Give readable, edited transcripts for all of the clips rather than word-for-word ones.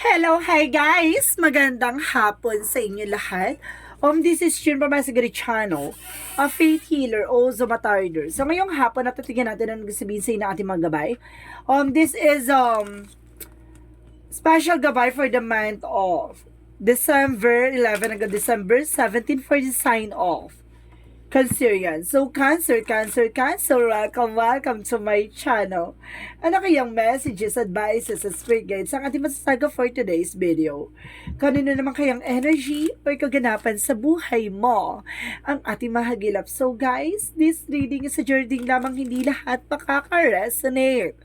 Hello, hi guys! Magandang hapon sa inyo lahat. This is Jun Pamasigari Channel, a faith healer o Zomatarder. So ngayong hapon, natatigyan natin ang sabihin sa inyo ng ating mga gabay. This is special gabay for the month of December 11 hanggang December 17 for the sign off. Cancerian. So, Cancer, welcome to my channel. Ano kayang messages, advices, at spirit guides ang ating masasaga for today's video? Kanino naman kayang energy o kaganapan sa buhay mo ang ating mahagilap? So, guys, this reading is a journey lamang, hindi lahat makaka-resonate.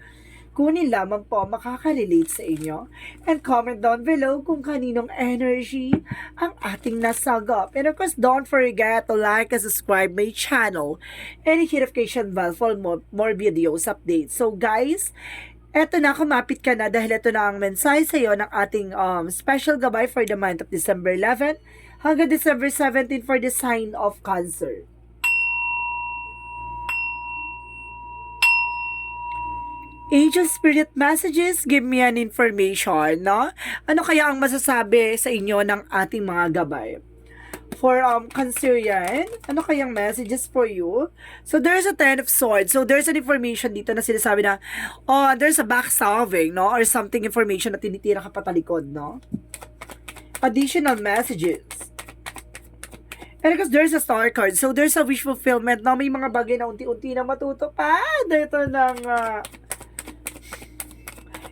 Kunin lamang po makaka-relate sa inyo. And comment down below kung kaninong energy ang ating nasagap. And of course, don't forget to like and subscribe my channel and hit notification bell for more videos updates. So guys, eto na, kumapit ka na dahil ito na ang mensahe sa iyo ng ating special gabay for the month of December 11 hanggang December 17 for the sign of Cancer. Angel Spirit Messages, give me an information, no? Ano kaya ang masasabi sa inyo ng ating mga gabay? For Cancerian, ano kayang messages for you? So there's a Ten of Swords. So there's an information dito na sinasabi na, there's a backstabbing, no? Or something information na tinitira ka patalikod, no? Additional messages. And because there's a star card, so there's a wish fulfillment, no? May mga bagay na unti-unti na matutupad. Ito ng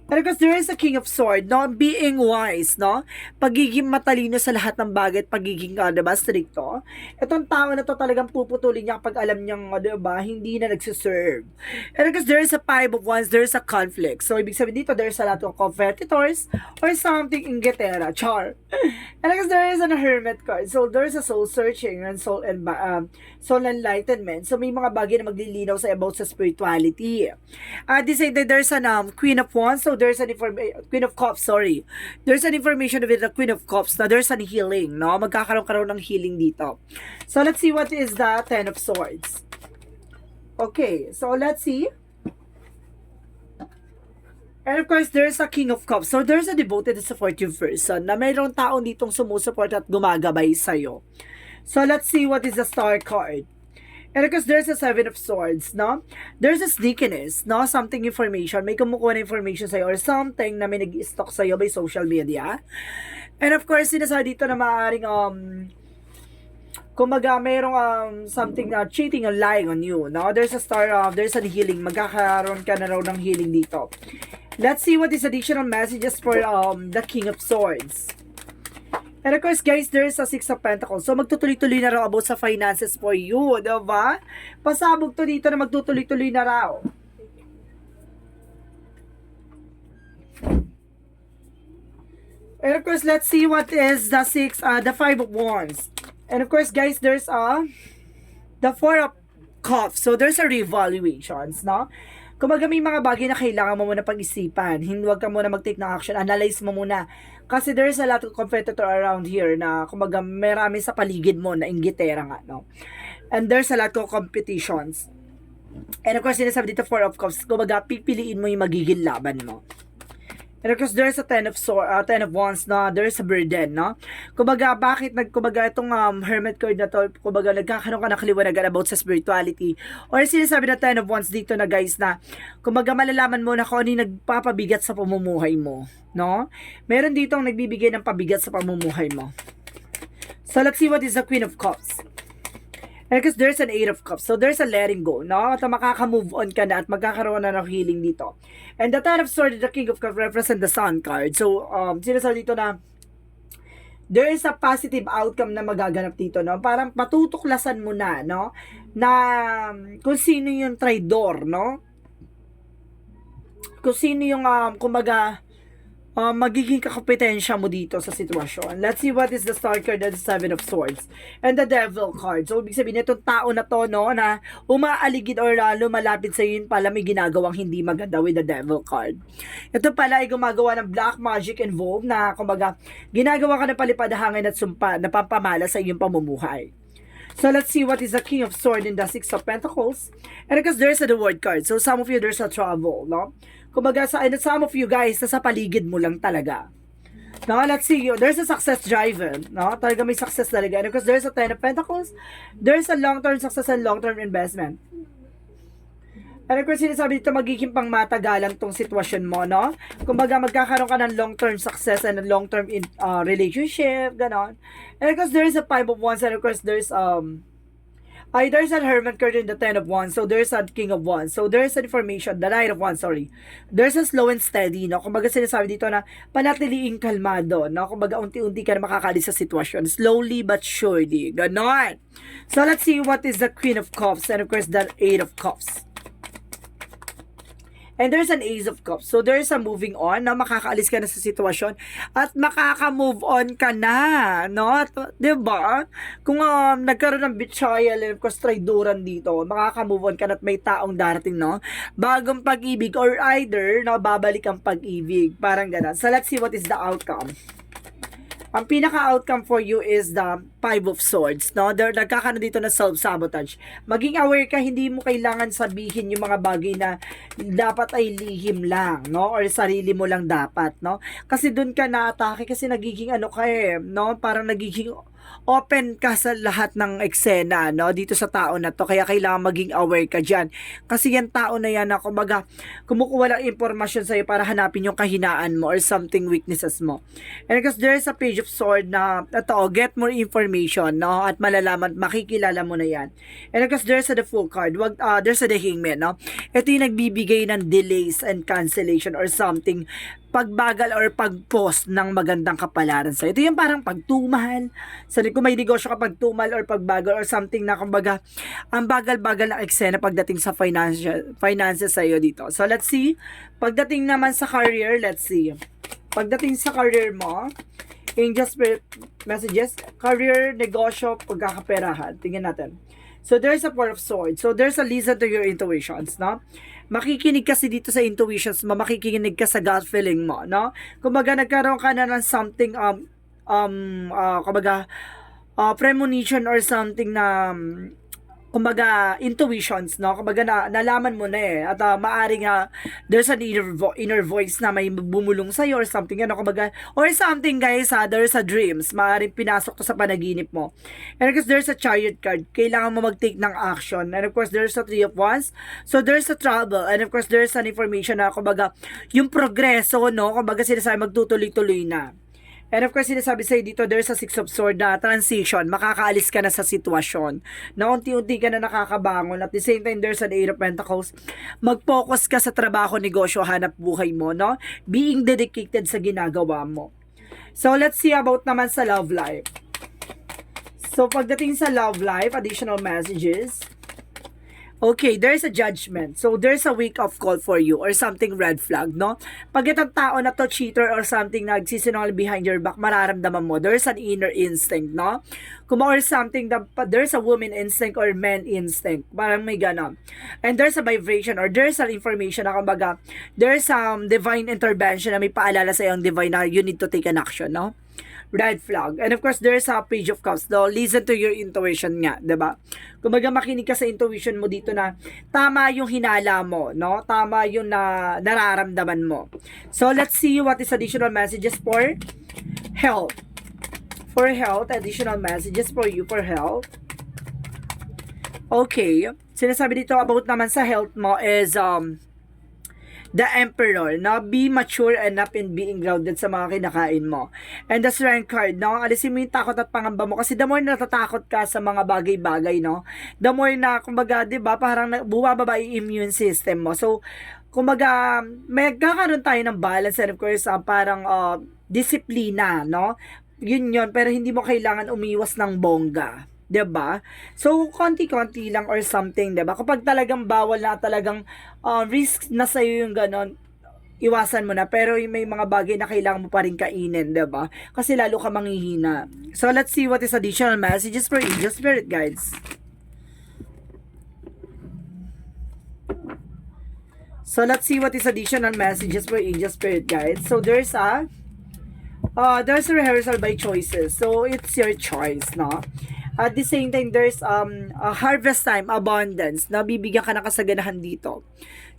and because there is a King of Swords, no? Being wise, no? Pagiging matalino sa lahat ng bagay at pagiging, diba, stricto. Itong tao na to talagang puputulin niya kapag alam niyang, diba, hindi na nagsiserve. And because there is a Five of Wands, there is a conflict. So, ibig sabihin dito, there's a lot of competitors or something ingetera, char. And because there is a Hermit card, so there's a soul searching and soul enlightenment. So, may mga bagay na maglilinaw sa about sa spirituality. At the same time, there's a Queen of Wands, so there's an Queen of Cups, sorry. There's an information with the Queen of Cups na there's an healing, no? Magkakaroon ng healing dito. So, let's see what is the Ten of Swords. Okay, so let's see. And of course, there's a King of Cups. So, there's a devoted and supportive person na mayroong taong ditong sumusuport at gumagabay sa'yo. So, let's see what is the Star card. And because there's a Seven of Swords, no? There's a sneakiness, no? Something information. May kumukuha na information sa'yo or something na may nag-stalk sa'yo by social media. And of course, sinasabi dito na maaaring, kumaga, mayroong something na cheating or lying on you, no? There's a there's a healing. Magkakaroon ka na raw ng healing dito. Let's see what is additional messages for the King of Swords. And of course, guys, there's a Six of Pentacles. So, magtutuloy-tuloy na raw about sa finances for you, diba? Pasabog to dito na magtutuloy-tuloy na raw. And of course, let's see what is the Five of Wands. And of course, guys, there's the Four of Cups. So, there's a revaluations, no? Kung may mga bagay na kailangan mo muna pag-isipan, huwag ka muna mag-take ng action, analyze mo muna. Kasi there's a lot of competitor around here na kumaga marami sa paligid mo na inggitera nga, no? And there's a lot of competitions. And of course, sinasabi dito Four of Cups, kumaga pipiliin mo yung magiging laban mo. And of course, there's a Ten of Wands na there's a burden, no? Kumbaga, bakit itong Hermit card na to, kumbaga, nagkakaroon ka ng kaliwanagan about sa spirituality. Or sinasabi na Ten of Wands dito na guys na, kumbaga, malalaman mo na kung ano yung nagpapabigat sa pamumuhay mo, no? Meron dito ang nagbibigay ng pabigat sa pamumuhay mo. So, let's see what is the Queen of Cups. And because there's an Eight of Cups. So, there's a letting go, no? At makaka-move on ka na at magkakaroon na ng healing dito. And the Ten of Swords, the King of Cups, represent the Sun card. So, sinasabi dito na there is a positive outcome na magaganap dito, no? Parang patutuklasan mo na, no? Na kung sino yung traidor, no? Kung sino yung, kumbaga, magiging kakompetensya mo dito sa sitwasyon. Let's see what is the Star card and the Seven of Swords. And the Devil card. So, ibig sabihin itong tao na to, no, na umaaligid or lumalapit sa yun pala may ginagawang hindi maganda with the Devil card. Ito pala ay gumagawa ng black magic involved na, kumbaga, ginagawa ka ng palipadahangin at sumpa na pampamala sa iyong pamumuhay. So, let's see what is the King of Swords in the Six of Pentacles. And because there's the Word card. So, some of you, there's a trouble, no? Kumbaga, some of you guys, nasa paligid mo lang talaga. No, let's see. There's a success driver. No, talaga may success talaga. And because there's a Ten of Pentacles, there's a long-term success and long-term investment. And of course, sinasabi dito magiging pang matagalan tong sitwasyon mo, no? Kumbaga, magkakaroon ka ng long-term success and a long-term relationship, ganon. And of course, there is a Five of Wands, and of course, there's there's a Hermit card in the Ten of Wands, so there's a King of Wands, so there's an information, the Knight of Wands, sorry. There's a slow and steady, no? Kumbaga, sinasabi dito na panatiliing kalmado, no? Kumbaga, unti-unti ka na makakalis sa sitwasyon, slowly but surely, ganon. So, let's see what is the Queen of Cups, and of course, the Eight of Cups. And there's an Ace of Cups. So, there's a moving on, na makakaalis ka na sa sitwasyon at makaka-move on ka na, no? At, diba? Kung nagkaroon ng betrayal and of course, traidoran dito, makaka-move on ka na at may taong darating, no? Bagong pag-ibig or either, no, babalik ang pag-ibig. Parang gano'n. So, let's see what is the outcome. Ang pinaka-outcome for you is the Five of Swords, no? Nagkakaroon dito na self-sabotage. Maging aware ka, hindi mo kailangan sabihin yung mga bagay na dapat ay lihim lang, no? Or sarili mo lang dapat, no? Kasi dun ka na-atake kasi nagiging ano ka no? Parang nagiging open ka sa lahat ng eksena, no? Dito sa tao na to. Kaya kailangan maging aware ka dyan. Kasi yan tao na yan na kumbaga kumukuha lang impormasyon sa'yo para hanapin yung kahinaan mo or something weaknesses mo. And because there's a Page of Sword na ito, get more information, no? At malalaman, makikilala mo na yan. And because there's a the Fool card, there's a the Hangman, no? Ito yung nagbibigay ng delays and cancellation or something, pagbagal or pag-post ng magandang kapalaran sa ito yung parang pagtumal. So, kung may negosyo ka pagtumal or pagbagal or something na kumbaga ang bagal-bagal ng eksena pagdating sa finances sa iyo dito. So, let's see. Pagdating naman sa career, let's see. Pagdating sa career mo, Angel Spirit Messages, career, negosyo, pagkakaperahan. Tingnan natin. So, there's a Four of Swords. So, there's a listen to your intuitions, no? Makikinig kasi dito sa intuitions mo, makikinig ka sa gut feeling mo, no? Kumbaga, nagkaroon ka na ng something, kumbaga, premonition or something na, kumbaga, intuitions, no? Kumbaga, nalaman mo na at maaring there's an inner voice na may bumulong sa'yo or something, ano, kumbaga, or something, guys, there's a dreams, maaring pinasok to sa panaginip mo. And of course, there's a Chariot card, kailangan mo mag-take ng action. And of course, there's a Three of Wands, so there's a trouble. And of course, there's an information na, kumbaga, yung progreso, no? Kumbaga, sinasabi magtutuloy-tuloy na. And of course, sinasabi sa'yo dito, there's a Six of Swords na transition. Makakaalis ka na sa sitwasyon. Na unti-unti ka na nakakabangon. At the same time, there's an Eight of Pentacles. Mag-focus ka sa trabaho, negosyo, hanap buhay mo, no? Being dedicated sa ginagawa mo. So, let's see about naman sa love life. So, pagdating sa love life, additional messages. Okay, there's a judgment. So, there's a wake-up call for you or something red flag, no? Pag itong tao na to, cheater or something na nagsisinungaling behind your back, mararamdaman mo, there's an inner instinct, no? Kung or something, there's a woman instinct or man instinct. Parang may ganon. And there's a vibration or there's an information na kumbaga, there's divine intervention na may paalala sa yung divine na you need to take an action, no? Red flag. And of course, there's a Page of Cups. So, listen to your intuition nga, diba? Kumbaga, makinig ka sa intuition mo dito na tama yung hinala mo, no? Tama yung nararamdaman mo. So, let's see what is additional messages for health. For health, additional messages for you for health. Okay. Sinasabi dito about naman sa health mo is, the Emperor, no? Be mature enough in being grounded sa mga kinakain mo. And the Strength card, no? Alisin mo yung takot at pangamba mo. Kasi the more natatakot ka sa mga bagay-bagay, no? The more na, kumbaga, diba, parang bumababa yung immune system mo. So, kumbaga, may kakaroon tayo ng balance and of course, parang disiplina, no? Yun, pero hindi mo kailangan umiwas ng bongga. 'Di ba? So, konti-konti lang or something, 'di ba? Kapag talagang bawal na, talagang risk na sa yung ganon, iwasan mo na. Pero may mga bagay na kailangan mo pa rin kainin, 'di ba? Kasi lalo ka manghihina. So, let's see what is additional messages for Angel Spirit Guides. So, let's see what is additional messages for Angel Spirit Guides. So, there's a rehearsal by choices. So, it's your choice, no? At the same time, there's a harvest time, abundance, na bibigyan ka ng kasaganahan dito.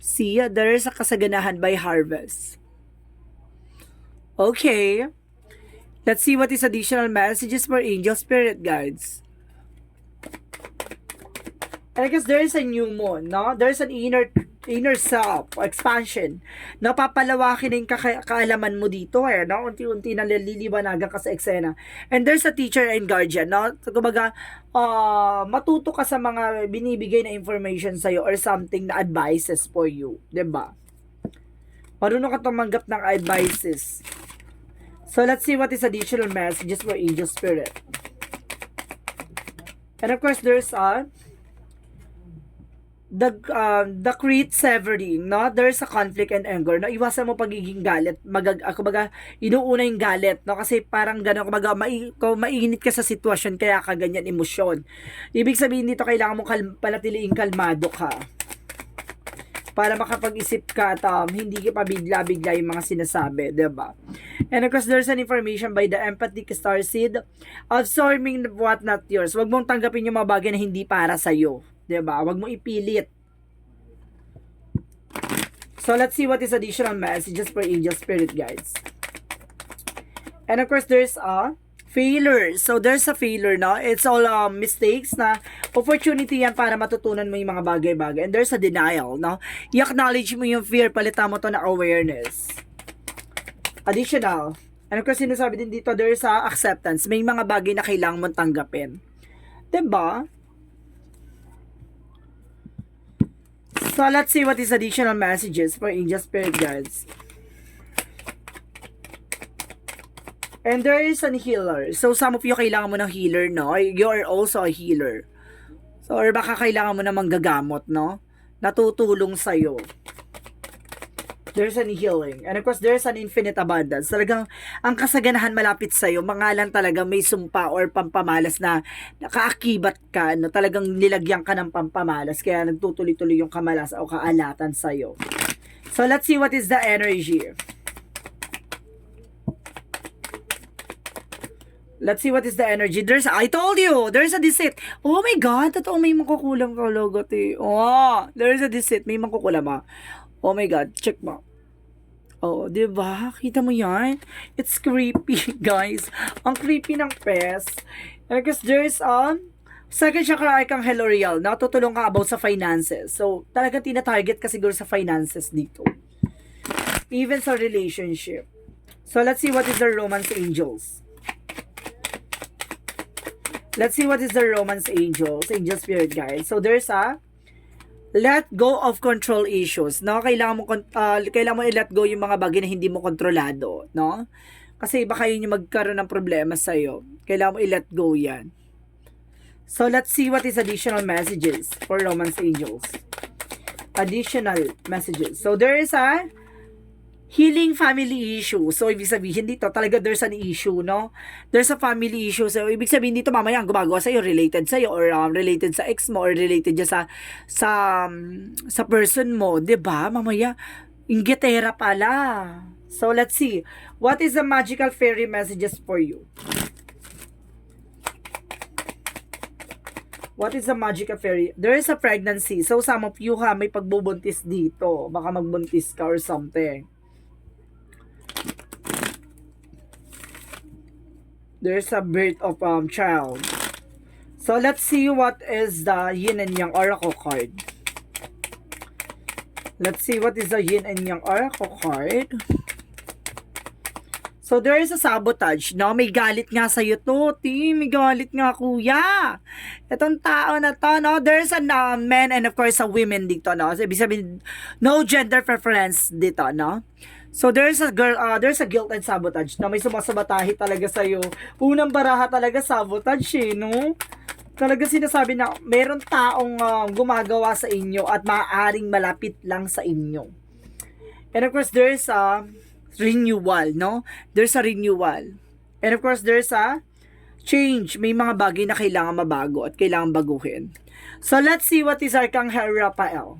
See, there's a kasaganahan by harvest. Okay. Let's see what is additional messages for angel spirit guides. And I guess there is a new moon, no? There's an inner self, expansion. No, papalawakin yung kaalaman mo dito, no? Unti-unti na lilibanagan ka sa eksena. And there's a teacher and guardian, no? So, kumbaga, matuto ka sa mga binibigay na information sa'yo or something na advices for you, 'di ba? Marunong ka tumanggap ng advices. So, let's see what is additional messages for angel spirit. And of course, there's the create severing, no? There's a conflict and anger, no? Iwasan mo pagiging galit. Kumbaga, inuuna yung galit, no? Kasi parang gano'n, kumbaga, mainit ka sa sitwasyon, kaya ka ganyan emosyon. Ibig sabihin dito, kailangan mo panatiliing kalmado ka. Para makapag-isip ka at hindi ka pa bigla-bigla yung mga sinasabi, diba? And of course, there's an information by the empathic starseed, absorbing what not yours. Huwag mong tanggapin yung mga bagay na hindi para sa'yo, diba? Huwag mong ipilit. So, let's see what is additional messages for angel spirit guides. And of course, there's a failure. So, there's a failure, no? It's all mistakes na opportunity yan para matutunan mo yung mga bagay-bagay. And there's a denial, no? I-acknowledge mo yung fear, palitan mo to na awareness. Additional. And of course, sinasabi din dito, there's a acceptance. May mga bagay na kailangan mong tanggapin. Diba? So, let's see what is additional messages for angel spirit guides. And there is a healer. So, some of you kailangan mo ng healer, no? You are also a healer. So, or baka kailangan mo na manggagamot, no? Natutulong sa'yo. There's an healing. And of course, there's an infinite abundance. Talagang, ang kasaganahan malapit sa'yo, mangalan talaga may sumpa or pampamalas na nakaakibat ka, no? Talagang nilagyan ka ng pampamalas, kaya nagtutuloy-tuloy yung kamalas o kaalatan sa'yo. So, let's see what is the energy. Let's see what is the energy. I told you, there's a deceit. Oh my God, totoo may makukulam ka logo, te. Oh, there's a deceit. May makukulam, ha. Oh my God, check mo. Oh, diba? Kita mo yan? It's creepy, guys. Ang creepy ng pest. And because there's second chakra Archangel Uriel, natutulong ka about sa finances. So, talagang tina-target ka siguro sa finances dito. Even sa relationship. So, let's see what is the romance angels. Let's see what is the romance angel spirit guide. So, there's a let go of control issues, no? Kailangan mo i-let go yung mga bagay na hindi mo kontrolado, no? Kasi baka yun yung magkaroon ng problema sa'yo. Kailangan mo i-let go yan. So, let's see what is additional messages for romance angels. Additional messages. So, there is a healing family issue. So, ibig sabihin dito, talaga there's an issue, no? There's a family issue. So, ibig sabihin dito, mamaya ang gumagawa sa'yo, related sa'yo, or related sa ex mo, or related dyan sa person mo, 'di ba? Mamaya, inggitera pala. So, let's see. What is the magical fairy messages for you? What is the magical fairy? There is a pregnancy. So, some of you may pagbubuntis dito. Baka magbuntis ka or something. There's a birth of child. So, let's see what is the yin and yang oracle card. Let's see what is the yin and yang oracle card. So, there is a sabotage, no? May galit nga sa'yo to, May galit nga, kuya. Itong tao na to, no? There's a men and of course a women dito, no? So, ibig sabihin, no gender preference dito, no? So, there's a guilt and sabotage, no? May sumasabatahe talaga sa'yo. Unang baraha talaga sabotage, no? Talaga sinasabi na meron taong gumagawa sa inyo at maaaring malapit lang sa inyo. And of course, there's a renewal, no? There's a renewal. And of course, there's a change. May mga bagay na kailangan mabago at kailangan baguhin. So, let's see what is Archangel Raphael.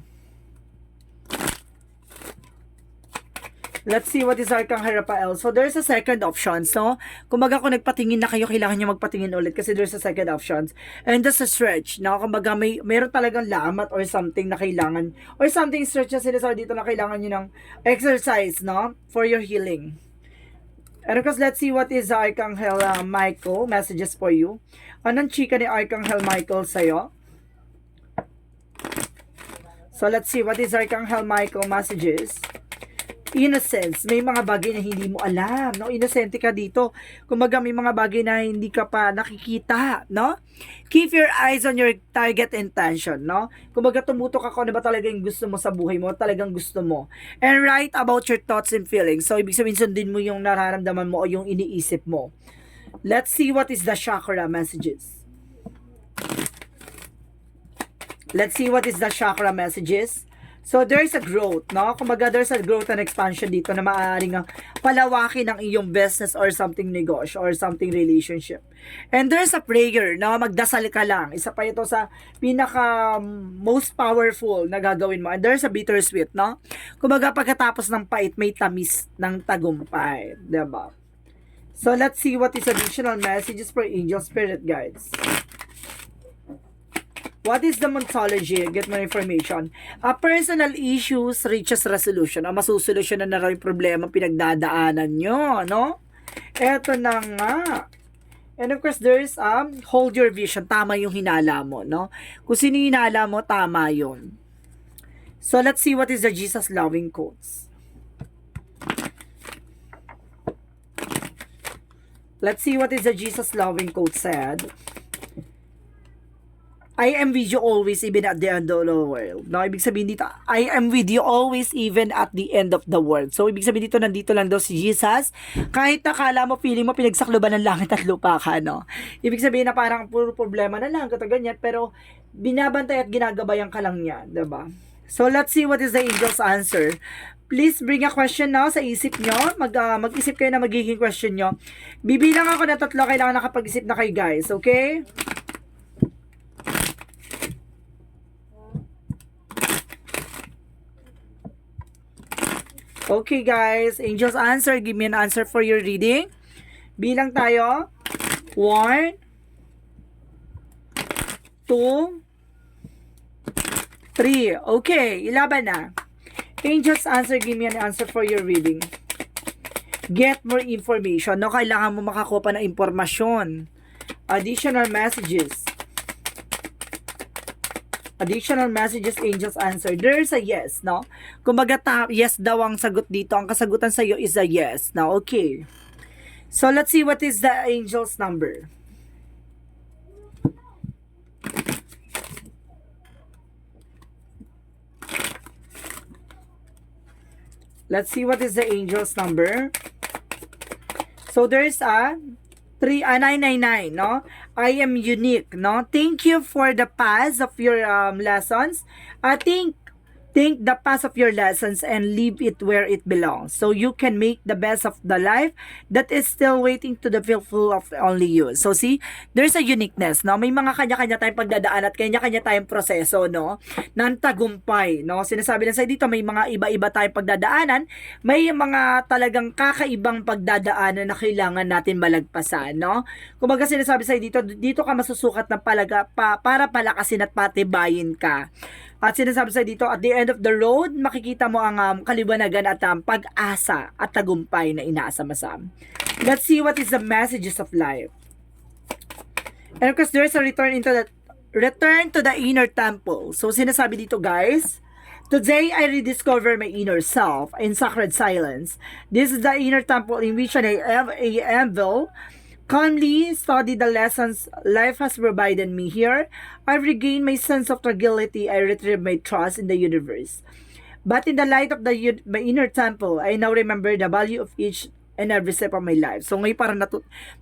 Let's see what is Archangel Raphael. So, there's a second option. So, kumbaga kung nagpatingin na kayo, kailangan nyo magpatingin ulit kasi there's a second option. And that's a stretch. No? Kumbaga mayroon talagang lamat or something na kailangan, or something stretch na sinasabi dito na kailangan nyo ng exercise, no? For your healing. And of course, let's see what is Archangel Michael messages for you. Anong chika ni Archangel Michael sa'yo? So, let's see what is Archangel Michael messages. Innocence. May mga bagay na hindi mo alam, no? Inosente ka dito. Kumbaga, may mga bagay na hindi ka pa nakikita, no? Keep your eyes on your target intention, no? Kumbaga, tumutok ako na ba talaga yung gusto mo sa buhay mo, talagang gusto mo. And write about your thoughts and feelings. So, ibig sabihin, sundin mo yung nararamdaman mo o yung iniisip mo. Let's see what is the chakra messages. Let's see what is the chakra messages. So, there's a growth, no? Kumbaga, there's a growth and expansion dito na maaaring palawakin ang iyong business or something negosyo or something relationship. And there's a prayer, no? Magdasal ka lang. Isa pa ito sa pinaka most powerful na gagawin mo. And there's a bittersweet, no? Kumbaga, pagkatapos ng pait, may tamis ng tagumpay. Diba? So, let's see what is additional messages for angel spirit guides. What is the Montology? Get more information. Personal issues reaches resolution. Masusolusyonan na raw yung problema pinagdadaanan nyo, no? Eto na nga. And of course, there's hold your vision. Tama yung hinala mo, no? Kung sino yung hinala mo, tama yun. So, let's see what is the Jesus loving quotes. Let's see what is the Jesus loving quote said. I am with you always even at the end of the world. No, ibig sabihin dito, I am with you always even at the end of the world. So, ibig sabihin dito, nandito lang daw si Jesus. Kahit nakala mo, feeling mo, pinagsakloban ng langit at lupa ka, no? Ibig sabihin na parang puro problema na lang, ganyan, pero binabantay at ginagabayan ka lang niya, diba? So, let's see what is the angel's answer. Please bring a question now sa isip nyo. Mag-isip kayo na magiging question nyo. Bibilang ako na 3, kailangan nakapag-isip na kayo, guys. Okay? Okay, guys. Angel's answer. Give me an answer for your reading. Bilang tayo. 1, 2, 3. Okay. Ilaban na. Angel's answer. Give me an answer for your reading. Get more information. No, kailangan mo makakuha pa ng impormasyon. Additional messages. Additional messages, angels answer. There's a yes, no? Kumbaga, yes daw ang sagot dito. Ang kasagutan sa iyo is a yes. Now, okay. So, let's see what is the angel's number. Let's see what is the angel's number. So, there's a 999, no? I am unique, no? Thank you for the past of your lessons. Think the past of your lessons and leave it where it belongs. So you can make the best of the life that is still waiting to the fulfill of only you. So see, there's a uniqueness, no? May mga kanya-kanya tayong pagdadaan at kanya-kanya tayong proseso, no? Ng tagumpay, no? Sinasabi lang sa dito, may mga iba-iba tayong pagdadaanan, may mga talagang kakaibang pagdadaanan na kailangan natin malagpasan, no? Kumbaga sinasabi sa dito ka masusukat ng para palakasin at patibayin ka. At sinasabi sa dito, at the end of the road, makikita mo ang kaliwanagan at pag-asa at tagumpay na inaasam-asam. Let's see what is the messages of life. And of course, there's a return to the inner temple. So, sinasabi dito, guys, today, I rediscover my inner self in sacred silence. This is the inner temple in which I am calmly study the lessons life has provided me here. I regain my sense of tranquility. I retrieve my trust in the universe. But in the light of my inner temple, I now remember the value of each and every step of my life. So ngayon parang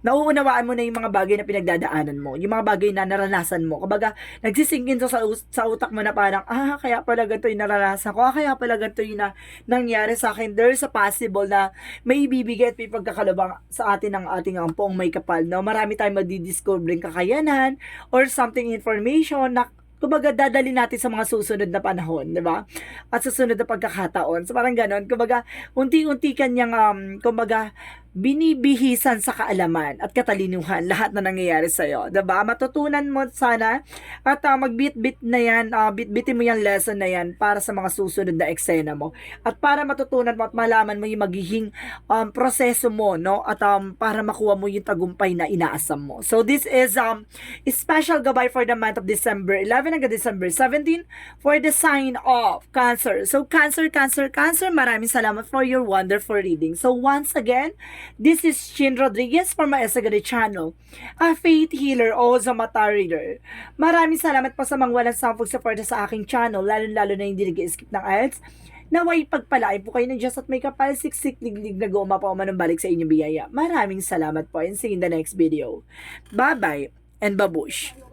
nauunawaan mo na yung mga bagay na pinagdadaanan mo, yung mga bagay na naranasan mo. Kumbaga, nagsisingin sa utak mo na parang, kaya pala ganito yung naranasan ko, kaya pala ganito yung nangyari sa akin. There's a possible na may ibibigay at may pagkakalabang sa atin ng ating poong may kapal. No? Marami tayong magdidiscovering kakayanan or something information na kumbaga, dadali natin sa mga susunod na panahon, di ba? At susunod na pagkakataon. So, parang ganon. Kumbaga, unti-unti kanyang, kumbaga, binibihisan sa kaalaman at katalinuhan lahat na nangyayari sa'yo. Diba? Matutunan mo sana at magbit-bit na yan, bit-bitin mo yung lesson na yan para sa mga susunod na eksena mo. At para matutunan mo at malaman mo yung magiging proseso mo, no? At para makuha mo yung tagumpay na inaasam mo. So this is special gabay for the month of December 11 hanggang December 17 for the sign of Cancer. So Cancer, maraming salamat for your wonderful reading. So once again, this is Chin Rodriguez for my Esagari channel, a faith healer o Mata reader. Maraming salamat po sa mga walang sampung suporta sa aking channel, lalo-lalo na hindi nag-skip ng ads. Naway pagpalain po kayo ng Diyos at may kapal siksik liglig na goma pa umanumbalik sa inyong biyaya. Maraming salamat po and see you in the next video. Bye-bye and babush!